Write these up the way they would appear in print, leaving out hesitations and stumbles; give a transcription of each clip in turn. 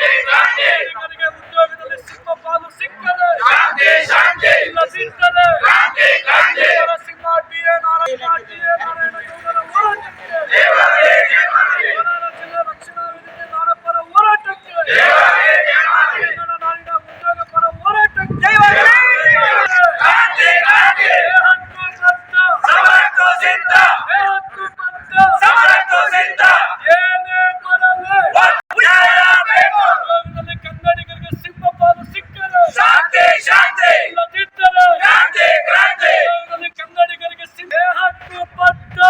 ಕನ್ನಡಿಗರಿಗೆ ಉದ್ಯೋಗದಲ್ಲಿ ಸಿಂಹ ಪಾಲು ಸಿಕ್ಕರೆ ಇಲ್ಲದಿದ್ದರೆ ನರಸಿಂಹ ಟಿ.ಎ. ನಾರಾಯಣಗೌಡರ ಹೋರಾಟಕ್ಕೆ ಕೋಲಾರ ಜಿಲ್ಲಾ ರಕ್ಷಣಾ ವೇದಿಕೆ ನಾಡಪರ ಹೋರಾಟಕ್ಕೆ ಕನ್ನಡ ನಾಡಿನ ಉದ್ಯೋಗ ಪರ ಹೋರಾಟಕ್ಕೆ ಕನ್ನಡಿಗರಿಗೆ ಸಿಂಹ ಪಾಲು ಸಿಕ್ಕರೆ ಕನ್ನಡಿಗರಿಗೆ ಹಕ್ಕು ಪತ್ರ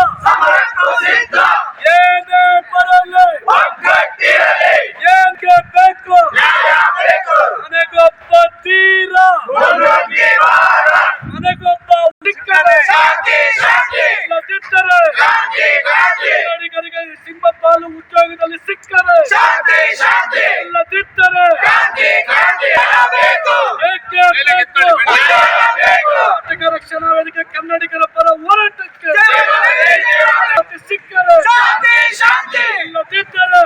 ಏನೇ ಬರಲಿ ಏನ್ಗೆ ಬೇಕು ನನಗೊಬ್ಬ ತೀರ ನನಗೊಬ್ಬ ಸಿಕ್ಕರೆ ಇಲ್ಲದಿದ್ದರೆ ಕನ್ನಡಿಗರಿಗೆ ಸಿಂಹ ಪಾಲು ಉದ್ಯೋಗದಲ್ಲಿ ಸಿಕ್ಕರೆ ಇಲ್ಲದಿದ್ದರೆ ಏಕೆ ಬೇಕು ಕರ್ನಾಟಕ ರಕ್ಷಣಾ ವೇದಿಕೆ ಕನ್ನಡಿಗರ ಪರ ಹೋರಾಟಕ್ಕೆ ಸಿಕ್ಕರೆ ಇಲ್ಲದಿದ್ದರೆ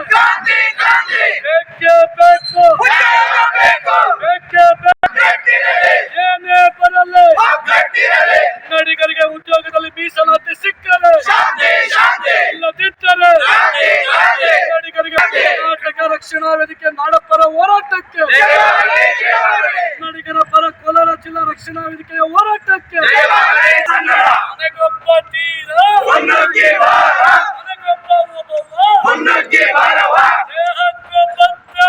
ಏಕೆ ಬೇಕು ಏನೇ ಬರಲಿ ಕನ್ನಡಿಗರಿಗೆ ಉದ್ಯೋಗದಲ್ಲಿ ಮೀಸಲಾತಿ ಸಿಕ್ಕರೆ ಇಲ್ಲದಿದ್ದರೆ ಕನ್ನಡಿಗರಿಗೆ ಕರ್ನಾಟಕ ರಕ್ಷಣಾ ವೇದಿಕೆ ನಾಡಪರ ಹೋರಾಟಕ್ಕೆ ಕನ್ನಡಿಗರ ಪರ ಕೋಲಾರ ಜಿಲ್ಲಾ ರಕ್ಷಣಾ ವೇದಿಕೆಯ ಹೋರಾಟಕ್ಕೆ ನನಗೊಬ್ಬ ತೀರ ನನಗೊಬ್ಬ ದೇಹಕ್ಕೂ ಪತ್ರ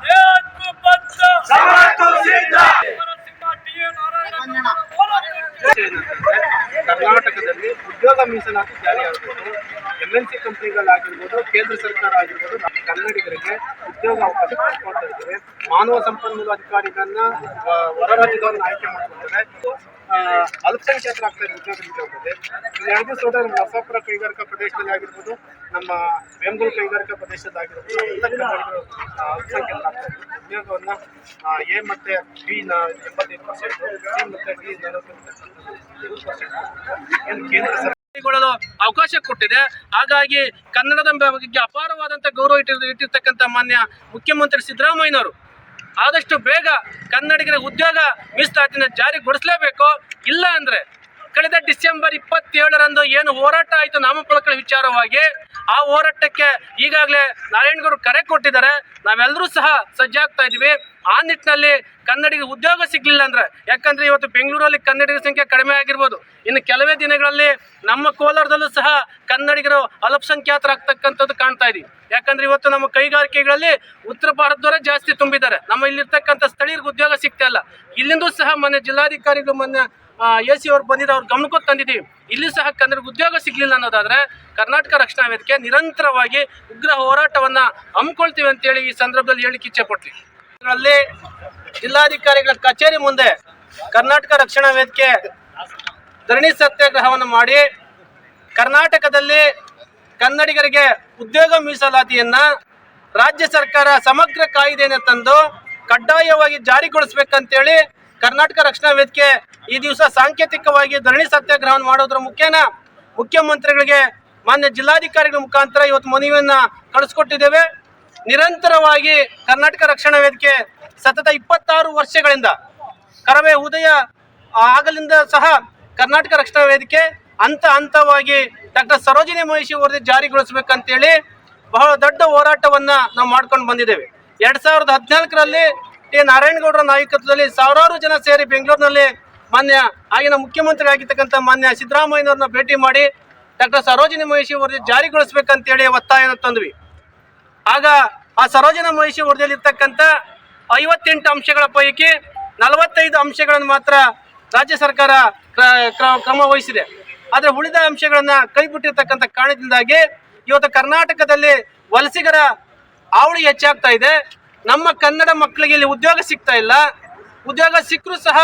ದೇಹಕ್ಕೂ ಪತ್ರ ನರಸಿಂಹ ಟಿ.ಎ. ನಾರಾಯಣಗೌಡರ ಹೋರಾಟಕ್ಕೆ ಕರ್ನಾಟಕದಲ್ಲಿ ಉದ್ಯೋಗ ಮೀಸಲಾತಿ ಜಾರಿಯಾಗಬಹುದು. MNC ಕಂಪನಿಗಳಾಗಿರ್ಬೋದು, ಕೇಂದ್ರ ಸರ್ಕಾರ ಆಗಿರ್ಬೋದು, ಕನ್ನಡಿಗರಿಗೆ ಉದ್ಯೋಗ ಅವಕಾಶ ಕೊಡ್ತಾ ಇದ್ದಾರೆ. ಮಾನವ ಸಂಪನ್ಮೂಲ ಅಧಿಕಾರಿಗಳನ್ನ ಹೊರ ರಾಜ್ಯದವ್ರನ್ನ ಆಯ್ಕೆ ಮಾಡ್ಕೊಳ್ತಾರೆ. ಅಲ್ಪಸಂಖ್ಯಾತರಾಗ್ತಾರೆ ಉದ್ಯೋಗ ಮೀಸಲಾತಿ. ಎರಡು ಸೋದರ ನರಸಾಪುರ ಕೈಗಾರಿಕಾ ಪ್ರದೇಶದಲ್ಲಿ ಆಗಿರ್ಬೋದು, ನಮ್ಮ ಬೆಂಗಳೂರು ಕೈಗಾರಿಕಾ ಪ್ರದೇಶದಾಗಿರ್ಬೋದು, ಕನ್ನಡಿಗರು ಅಲ್ಪಸಂಖ್ಯಾತರಾಗ್ತಾರೆ. ಉದ್ಯೋಗವನ್ನ ಎ ಮತ್ತೆ ಬಿ 85%, ಸಿ ಮತ್ತೆ ಡಿ 40%. ಕೇಂದ್ರ ಸರ್ಕಾರ ಅವಕಾಶ ಕೊಟ್ಟಿದೆ. ಹಾಗಾಗಿ ಕನ್ನಡದ ಬಗ್ಗೆ ಅಪಾರವಾದಂತಹ ಗೌರವ ಇಟ್ಟಿರ್ತಕ್ಕಂಥ ಮಾನ್ಯ ಮುಖ್ಯಮಂತ್ರಿ ಸಿದ್ದರಾಮಯ್ಯನವರು ಆದಷ್ಟು ಬೇಗ ಕನ್ನಡಿಗರ ಉದ್ಯೋಗ ಮೀಸಲಾತಿನ ಜಾರಿಗೊಳಿಸಲೇಬೇಕು. ಇಲ್ಲ ಅಂದ್ರೆ ಕಳೆದ ಡಿಸೆಂಬರ್ 27ರಂದು ಏನು ಹೋರಾಟ ಆಯಿತು ನಾಮಫಲಕಗಳ ವಿಚಾರವಾಗಿ, ಆ ಹೋರಾಟಕ್ಕೆ ಈಗಾಗಲೇ ನಾರಾಯಣಗೌಡರು ಕರೆ ಕೊಟ್ಟಿದ್ದಾರೆ. ನಾವೆಲ್ಲರೂ ಸಹ ಸಜ್ಜಾಗ್ತಾ ಇದ್ದೀವಿ. ಆ ನಿಟ್ಟಿನಲ್ಲಿ ಕನ್ನಡಿಗರಿಗೆ ಉದ್ಯೋಗ ಸಿಗಲಿಲ್ಲ ಅಂದ್ರೆ, ಯಾಕಂದ್ರೆ ಇವತ್ತು ಬೆಂಗಳೂರಲ್ಲಿ ಕನ್ನಡಿಗರ ಸಂಖ್ಯೆ ಕಡಿಮೆ ಆಗಿರ್ಬೋದು, ಇನ್ನು ಕೆಲವೇ ದಿನಗಳಲ್ಲಿ ನಮ್ಮ ಕೋಲಾರದಲ್ಲೂ ಸಹ ಕನ್ನಡಿಗರು ಅಲ್ಪಸಂಖ್ಯಾತರಾಗ್ತಕ್ಕಂಥದ್ದು ಕಾಣ್ತಾ ಇದೀವಿ. ಯಾಕಂದ್ರೆ ಇವತ್ತು ನಮ್ಮ ಕೈಗಾರಿಕೆಗಳಲ್ಲಿ ಉತ್ತರ ಭಾರತದವರೇ ಜಾಸ್ತಿ ತುಂಬಿದ್ದಾರೆ. ನಮ್ಮ ಇಲ್ಲಿರ್ತಕ್ಕಂಥ ಸ್ಥಳೀಯರಿಗೆ ಉದ್ಯೋಗ ಸಿಗ್ತಾ ಇಲ್ಲ. ಇಲ್ಲಿಂದೂ ಸಹ ಮೊನ್ನೆ ಜಿಲ್ಲಾಧಿಕಾರಿಗಳು ಮೊನ್ನೆ AC ಅವ್ರು ಬಂದಿದ್ದು ಅವ್ರ ಗಮನಕ್ಕೂ ತಂದಿದ್ದೀವಿ. ಇಲ್ಲಿ ಸಹ ಕನ್ನಡಿಗರಿಗೆ ಉದ್ಯೋಗ ಸಿಗಲಿಲ್ಲ ಅನ್ನೋದಾದ್ರೆ ಕರ್ನಾಟಕ ರಕ್ಷಣಾ ವೇದಿಕೆ ನಿರಂತರವಾಗಿ ಉಗ್ರ ಹೋರಾಟವನ್ನ ಹಮ್ಮಿಕೊಳ್ತೀವಿ ಅಂತೇಳಿ ಈ ಸಂದರ್ಭದಲ್ಲಿ ಹೇಳಿಕ್ಕೆ ಇಚ್ಛೆ ಪಡ್ತೀವಿ. ಇದರಲ್ಲಿ ಜಿಲ್ಲಾಧಿಕಾರಿಗಳ ಕಚೇರಿ ಮುಂದೆ ಕರ್ನಾಟಕ ರಕ್ಷಣಾ ವೇದಿಕೆ ಧರಣಿ ಸತ್ಯಾಗ್ರಹವನ್ನು ಮಾಡಿ ಕರ್ನಾಟಕದಲ್ಲಿ ಕನ್ನಡಿಗರಿಗೆ ಉದ್ಯೋಗ ಮೀಸಲಾತಿಯನ್ನ ರಾಜ್ಯ ಸರ್ಕಾರ ಸಮಗ್ರ ಕಾಯ್ದೆಯನ್ನು ತಂದು ಕಡ್ಡಾಯವಾಗಿ ಜಾರಿಗೊಳಿಸಬೇಕಂತೇಳಿ ಕರ್ನಾಟಕ ರಕ್ಷಣಾ ವೇದಿಕೆ ಈ ದಿವಸ ಸಾಂಕೇತಿಕವಾಗಿ ಧರಣಿ ಸತ್ಯಾಗ್ರಹವನ್ನು ಮಾಡೋದ್ರ ಮುಖೇನ ಮುಖ್ಯಮಂತ್ರಿಗಳಿಗೆ ಮಾನ್ಯ ಜಿಲ್ಲಾಧಿಕಾರಿಗಳ ಮುಖಾಂತರ ಇವತ್ತು ಮನವಿಯನ್ನ ಕಳಿಸ್ಕೊಟ್ಟಿದ್ದೇವೆ. ನಿರಂತರವಾಗಿ ಕರ್ನಾಟಕ ರಕ್ಷಣಾ ವೇದಿಕೆ ಸತತ 26 ವರ್ಷಗಳಿಂದ ಕರವೇ ಉದಯ ಆಗಲಿಂದ ಸಹ ಕರ್ನಾಟಕ ರಕ್ಷಣಾ ವೇದಿಕೆ ಹಂತವಾಗಿ ಡಾಕ್ಟರ್ ಸರೋಜಿನಿ ಮಹಿಷಿ ವರದಿ ಜಾರಿಗೊಳಿಸಬೇಕಂತೇಳಿ ಬಹಳ ದೊಡ್ಡ ಹೋರಾಟವನ್ನ ನಾವು ಮಾಡ್ಕೊಂಡು ಬಂದಿದ್ದೇವೆ. 2014ರಲ್ಲಿ ಟಿ. ನಾರಾಯಣಗೌಡರ ನಾಯಕತ್ವದಲ್ಲಿ ಸಾವಿರಾರು ಜನ ಸೇರಿ ಬೆಂಗಳೂರಿನಲ್ಲಿ ಮಾನ್ಯ ಆಗಿನ ಮುಖ್ಯಮಂತ್ರಿ ಆಗಿರ್ತಕ್ಕಂಥ ಮಾನ್ಯ ಸಿದ್ದರಾಮಯ್ಯನವ್ರನ್ನ ಭೇಟಿ ಮಾಡಿ ಡಾಕ್ಟರ್ ಸರೋಜಿನಿ ಮಹಿಷಿ ವರದಿ ಜಾರಿಗೊಳಿಸಬೇಕಂತೇಳಿ ಒತ್ತಾಯನ ತಂದ್ವಿ. ಆಗ ಆ ಸರೋಜಿನಿ ಮಹಿಷಿ ವರದಿಯಲ್ಲಿರ್ತಕ್ಕಂಥ 58 ಅಂಶಗಳ ಪೈಕಿ 45 ಅಂಶಗಳನ್ನು ಮಾತ್ರ ರಾಜ್ಯ ಸರ್ಕಾರ ಕ್ರಮ ವಹಿಸಿದೆ. ಆದರೆ ಉಳಿದ ಅಂಶಗಳನ್ನ ಕೈ ಬಿಟ್ಟಿರ್ತಕ್ಕಂಥ ಕಾರಣದಿಂದಾಗಿ ಇವತ್ತು ಕರ್ನಾಟಕದಲ್ಲಿ ವಲಸಿಗರ ಹಾವಳಿ ಹೆಚ್ಚಾಗ್ತಾ ಇದೆ. ನಮ್ಮ ಕನ್ನಡ ಮಕ್ಕಳಿಗೆ ಇಲ್ಲಿ ಉದ್ಯೋಗ ಸಿಗ್ತಾ ಇಲ್ಲ. ಉದ್ಯೋಗ ಸಿಕ್ಕರೂ ಸಹ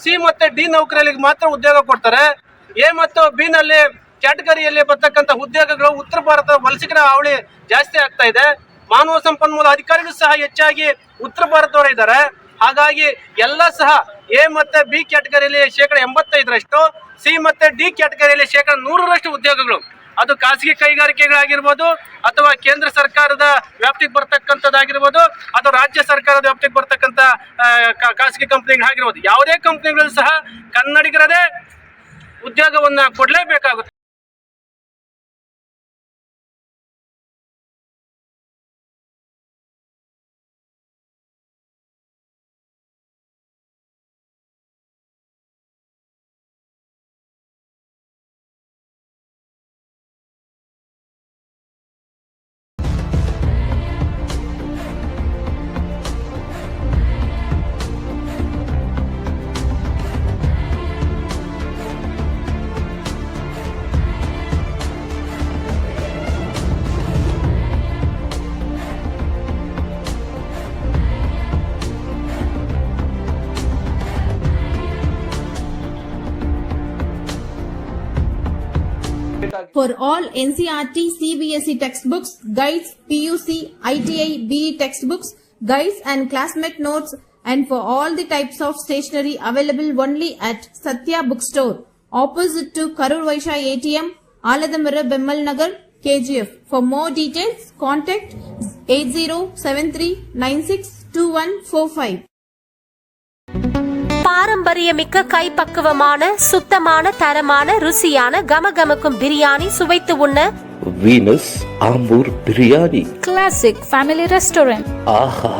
ಸಿ ಮತ್ತು ಡಿ ನೌಕರರಿಗೆ ಮಾತ್ರ ಉದ್ಯೋಗ ಕೊಡ್ತಾರೆ. ಎ ಮತ್ತು ಬಿ ನಲ್ಲಿ ಕ್ಯಾಟಗರಿಯಲ್ಲಿ ಬರ್ತಕ್ಕಂಥ ಉದ್ಯೋಗಗಳು ಉತ್ತರ ಭಾರತದ ವಲಸಿಗರ ಹಾವಳಿ ಜಾಸ್ತಿ ಆಗ್ತಾ ಇದೆ. ಮಾನವ ಸಂಪನ್ಮೂಲ ಅಧಿಕಾರಿಗಳು ಸಹ ಹೆಚ್ಚಾಗಿ ಉತ್ತರ ಭಾರತದವರು ಇದ್ದಾರೆ. ಹಾಗಾಗಿ ಎಲ್ಲ ಸಹ ಎ ಮತ್ತು ಬಿ ಕ್ಯಾಟಗರಿಯಲ್ಲಿ 85%, ಸಿ ಮತ್ತು ಡಿ ಕ್ಯಾಟಗರಿಯಲ್ಲಿ 100% ಉದ್ಯೋಗಗಳು. ಅದು ಖಾಸಗಿ ಕೈಗಾರಿಕೆಗಳಾಗಿರ್ಬೋದು ಅಥವಾ ಕೇಂದ್ರ ಸರ್ಕಾರದ ವ್ಯಾಪ್ತಿಗೆ ಬರ್ತಕ್ಕಂಥದ್ದಾಗಿರ್ಬೋದು ಅಥವಾ ರಾಜ್ಯ ಸರ್ಕಾರದ ವ್ಯಾಪ್ತಿಗೆ ಬರ್ತಕ್ಕಂಥ ಖಾಸಗಿ ಕಂಪ್ನಿಗಳಾಗಿರ್ಬೋದು, ಯಾವುದೇ ಕಂಪ್ನಿಗಳು ಸಹ ಕನ್ನಡಿಗರದೇ ಉದ್ಯೋಗವನ್ನು ಕೊಡಲೇಬೇಕಾಗುತ್ತೆ. For all NCERT, CBSE textbooks, guides, PUC, ITI, BE textbooks, guides and classmate notes, and for all the types of stationery available only at Satya Bookstore, opposite to Karur Vaishya ATM, Aladamara, Bemmal Nagar, KGF. For more details, contact 8073962145. பாரம்பரியமிக்க கைப்பக்குவமான சுத்தமான தரமான ருசியான கமகமக்கும் பிரியாணி சுவைத்து உண்ண Venus Ambur biryani Classic Family Restaurant. ஆஹா